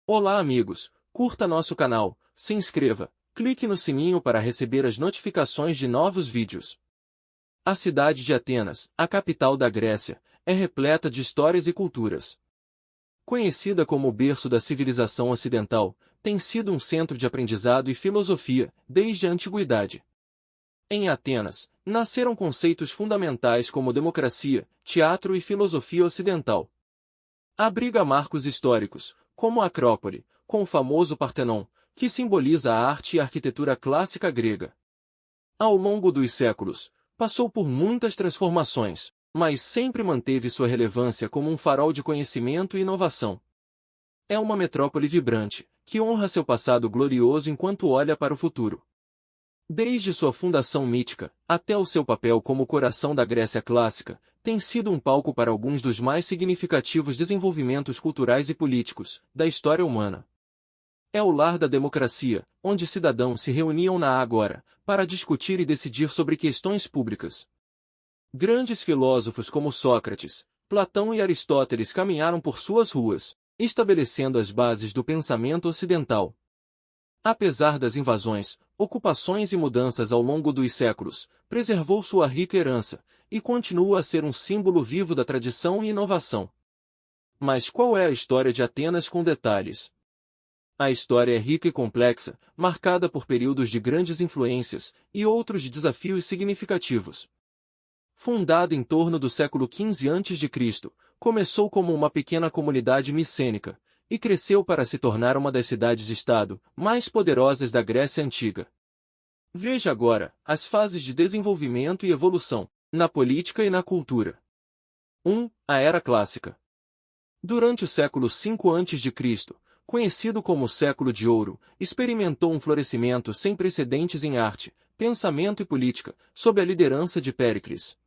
Olá amigos, curta nosso canal, se inscreva, clique no sininho para receber as notificações de novos vídeos. A cidade de Atenas, a capital da Grécia, é repleta de histórias e culturas. Conhecida como o berço da civilização ocidental, tem sido um centro de aprendizado e filosofia, desde a antiguidade. Em Atenas, nasceram conceitos fundamentais como democracia, teatro e filosofia ocidental. Abriga marcos históricos, como a Acrópole, com o famoso Partenon, que simboliza a arte e a arquitetura clássica grega. Ao longo dos séculos, passou por muitas transformações, mas sempre manteve sua relevância como um farol de conhecimento e inovação. É uma metrópole vibrante, que honra seu passado glorioso enquanto olha para o futuro. Desde sua fundação mítica, até o seu papel como coração da Grécia clássica, tem sido um palco para alguns dos mais significativos desenvolvimentos culturais e políticos da história humana. É o lar da democracia, onde cidadãos se reuniam na Ágora, para discutir e decidir sobre questões públicas. Grandes filósofos como Sócrates, Platão e Aristóteles caminharam por suas ruas, estabelecendo as bases do pensamento ocidental. Apesar das invasões, ocupações e mudanças ao longo dos séculos, preservou sua rica herança, e continua a ser um símbolo vivo da tradição e inovação. Mas qual é a história de Atenas com detalhes? A história é rica e complexa, marcada por períodos de grandes influências, e outros de desafios significativos. Fundada em torno do século XV a.C., começou como uma pequena comunidade micênica, e cresceu para se tornar uma das cidades-estado mais poderosas da Grécia Antiga. Veja agora as fases de desenvolvimento e evolução, na política e na cultura. 1. A Era Clássica. Durante o século V a.C., conhecido como o Século de Ouro, experimentou um florescimento sem precedentes em arte, pensamento e política, sob a liderança de Péricles.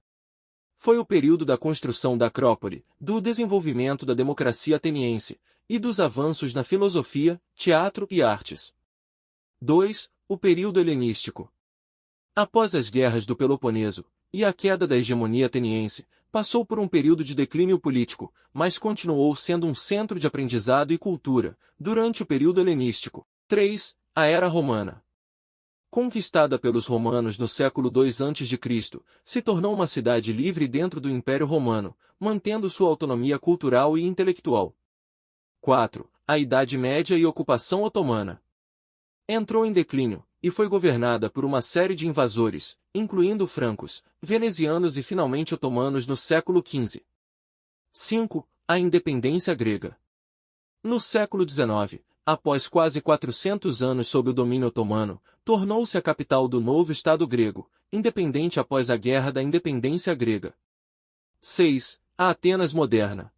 Foi o período da construção da Acrópole, do desenvolvimento da democracia ateniense, e dos avanços na filosofia, teatro e artes. 2. O período helenístico. Após as guerras do Peloponeso, e a queda da hegemonia ateniense, passou por um período de declínio político, mas continuou sendo um centro de aprendizado e cultura, durante o período helenístico. 3. A Era Romana. Conquistada pelos romanos no século II a.C., se tornou uma cidade livre dentro do Império Romano, mantendo sua autonomia cultural e intelectual. 4. A Idade Média e ocupação otomana. Entrou em declínio, e foi governada por uma série de invasores, incluindo francos, venezianos e finalmente otomanos no século XV. 5. A independência grega. No século XIX, após quase 400 anos sob o domínio otomano, tornou-se a capital do novo Estado grego, independente após a Guerra da Independência Grega. 6. A Atenas moderna.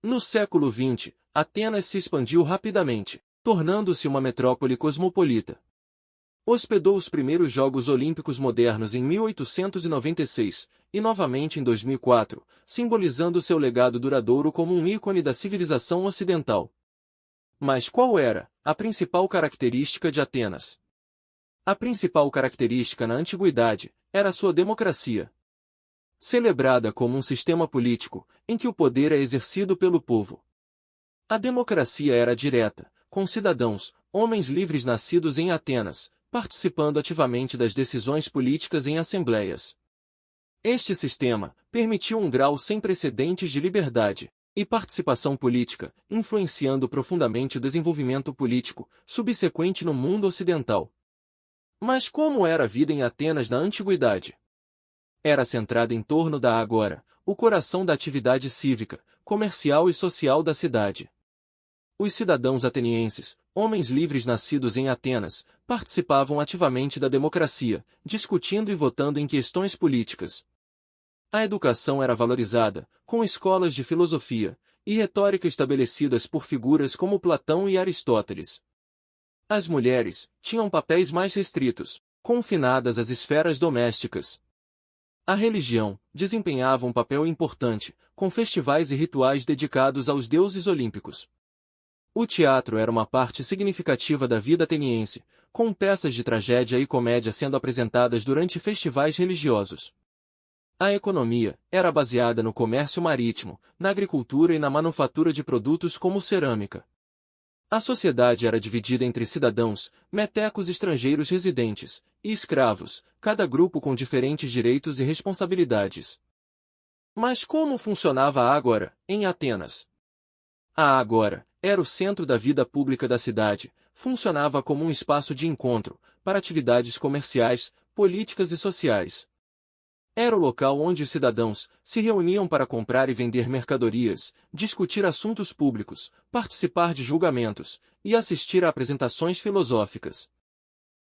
No século XX, Atenas se expandiu rapidamente, tornando-se uma metrópole cosmopolita. Hospedou os primeiros Jogos Olímpicos modernos em 1896, e novamente em 2004, simbolizando seu legado duradouro como um ícone da civilização ocidental. Mas qual era a principal característica de Atenas? A principal característica na antiguidade era sua democracia. Celebrada como um sistema político, em que o poder é exercido pelo povo. A democracia era direta, com cidadãos, homens livres nascidos em Atenas, participando ativamente das decisões políticas em assembleias. Este sistema permitiu um grau sem precedentes de liberdade e participação política, influenciando profundamente o desenvolvimento político subsequente no mundo ocidental. Mas como era a vida em Atenas na antiguidade? Era centrada em torno da Ágora, o coração da atividade cívica, comercial e social da cidade. Os cidadãos atenienses, homens livres nascidos em Atenas, participavam ativamente da democracia, discutindo e votando em questões políticas. A educação era valorizada, com escolas de filosofia e retórica estabelecidas por figuras como Platão e Aristóteles. As mulheres tinham papéis mais restritos, confinadas às esferas domésticas. A religião desempenhava um papel importante, com festivais e rituais dedicados aos deuses olímpicos. O teatro era uma parte significativa da vida ateniense, com peças de tragédia e comédia sendo apresentadas durante festivais religiosos. A economia era baseada no comércio marítimo, na agricultura e na manufatura de produtos como cerâmica. A sociedade era dividida entre cidadãos, metecos estrangeiros residentes, e escravos, cada grupo com diferentes direitos e responsabilidades. Mas como funcionava a Ágora, em Atenas? A Ágora era o centro da vida pública da cidade, funcionava como um espaço de encontro, para atividades comerciais, políticas e sociais. Era o local onde os cidadãos se reuniam para comprar e vender mercadorias, discutir assuntos públicos, participar de julgamentos e assistir a apresentações filosóficas.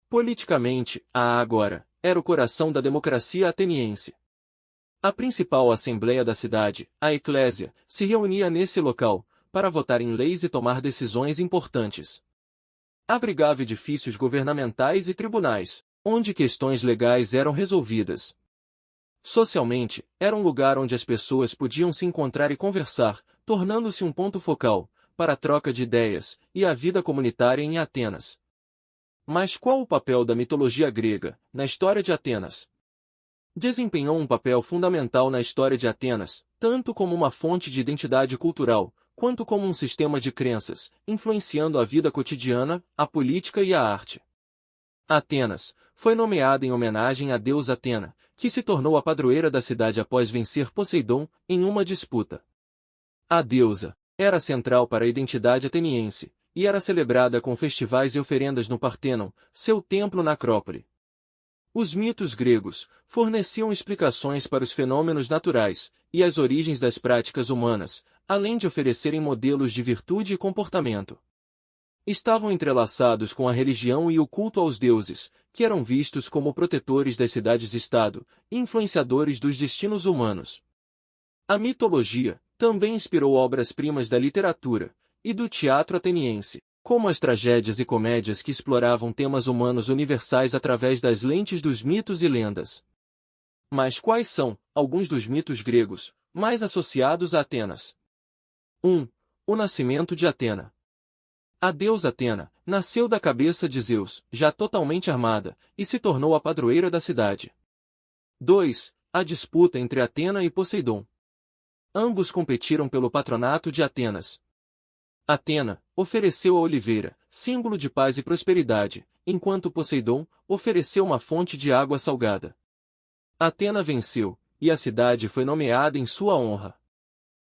Politicamente, a Ágora era o coração da democracia ateniense. A principal assembleia da cidade, a Eclésia, se reunia nesse local, para votar em leis e tomar decisões importantes. Abrigava edifícios governamentais e tribunais, onde questões legais eram resolvidas. Socialmente, era um lugar onde as pessoas podiam se encontrar e conversar, tornando-se um ponto focal para a troca de ideias e a vida comunitária em Atenas. Mas qual o papel da mitologia grega na história de Atenas? Desempenhou um papel fundamental na história de Atenas, tanto como uma fonte de identidade cultural, quanto como um sistema de crenças, influenciando a vida cotidiana, a política e a arte. Atenas foi nomeada em homenagem à deusa Atena, que se tornou a padroeira da cidade após vencer Poseidon em uma disputa. A deusa era central para a identidade ateniense, e era celebrada com festivais e oferendas no Partênon, seu templo na Acrópole. Os mitos gregos forneciam explicações para os fenômenos naturais e as origens das práticas humanas, além de oferecerem modelos de virtude e comportamento. Estavam entrelaçados com a religião e o culto aos deuses, que eram vistos como protetores das cidades-estado e influenciadores dos destinos humanos. A mitologia também inspirou obras-primas da literatura e do teatro ateniense, como as tragédias e comédias que exploravam temas humanos universais através das lentes dos mitos e lendas. Mas quais são alguns dos mitos gregos mais associados a Atenas? 1. O nascimento de Atena. A deusa Atena nasceu da cabeça de Zeus, já totalmente armada, e se tornou a padroeira da cidade. 2. A disputa entre Atena e Poseidon. Ambos competiram pelo patronato de Atenas. Atena ofereceu a oliveira, símbolo de paz e prosperidade, enquanto Poseidon ofereceu uma fonte de água salgada. Atena venceu, e a cidade foi nomeada em sua honra.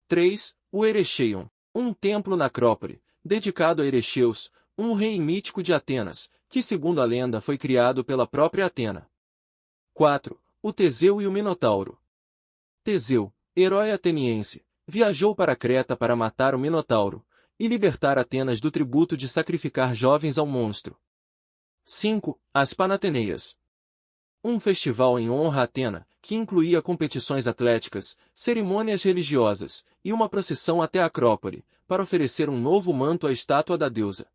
3. O Erecheion, um templo na Acrópole, dedicado a Erecheus, um rei mítico de Atenas, que segundo a lenda foi criado pela própria Atena. 4. O Teseu e o Minotauro. Teseu, herói ateniense, viajou para Creta para matar o Minotauro e libertar Atenas do tributo de sacrificar jovens ao monstro. 5. As Panateneias. Um festival em honra a Atena, que incluía competições atléticas, cerimônias religiosas e uma procissão até a Acrópole, para oferecer um novo manto à estátua da deusa.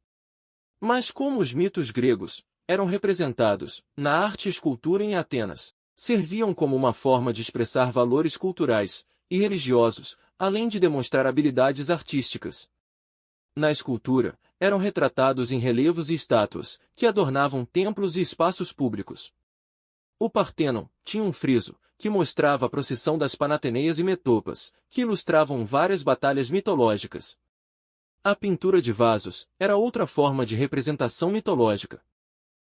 Mas como os mitos gregos eram representados na arte e escultura em Atenas, serviam como uma forma de expressar valores culturais e religiosos, além de demonstrar habilidades artísticas. Na escultura, eram retratados em relevos e estátuas, que adornavam templos e espaços públicos. O Partênon tinha um friso, que mostrava a procissão das Panateneias e Metopas, que ilustravam várias batalhas mitológicas. A pintura de vasos era outra forma de representação mitológica.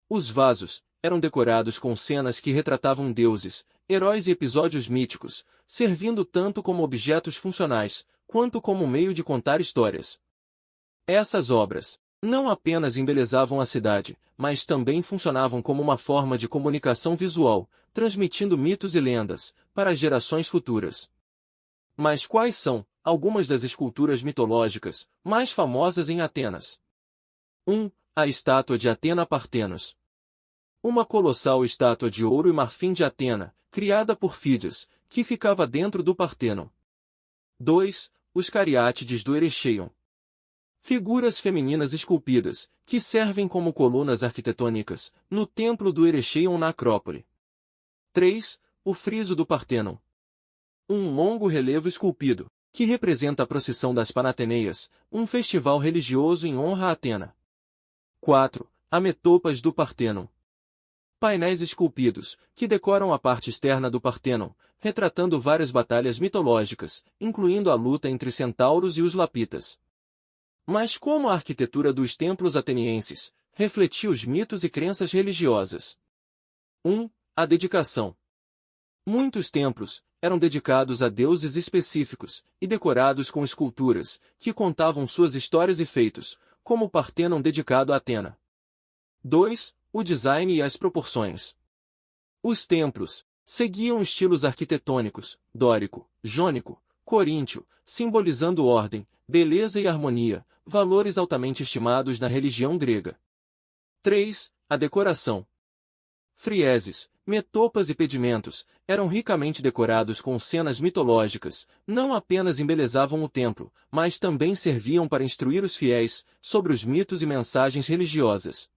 Os vasos eram decorados com cenas que retratavam deuses, heróis e episódios míticos, servindo tanto como objetos funcionais, quanto como meio de contar histórias. Essas obras não apenas embelezavam a cidade, mas também funcionavam como uma forma de comunicação visual, transmitindo mitos e lendas para as gerações futuras. Mas quais são algumas das esculturas mitológicas mais famosas em Atenas? 1. A estátua de Atena Partenos. Uma colossal estátua de ouro e marfim de Atena, criada por Fídias, que ficava dentro do Partênon. 2. Os cariátides do Erecheion. Figuras femininas esculpidas, que servem como colunas arquitetônicas, no templo do Erecheion na Acrópole. 3. O friso do Partênon. Um longo relevo esculpido, que representa a procissão das Panateneias, um festival religioso em honra a Atena. 4. A Metopas do Partênon. Painéis esculpidos, que decoram a parte externa do Partênon, retratando várias batalhas mitológicas, incluindo a luta entre os centauros e os lapitas. Mas como a arquitetura dos templos atenienses refletia os mitos e crenças religiosas. 1. A dedicação. Muitos templos eram dedicados a deuses específicos e decorados com esculturas que contavam suas histórias e feitos, como o Partenon dedicado a Atena. 2. O design e as proporções. Os templos seguiam estilos arquitetônicos, dórico, jônico, coríntio, simbolizando ordem, beleza e harmonia, valores altamente estimados na religião grega. 3. A decoração. Frieses, metopas e pedimentos eram ricamente decorados com cenas mitológicas, não apenas embelezavam o templo, mas também serviam para instruir os fiéis sobre os mitos e mensagens religiosas.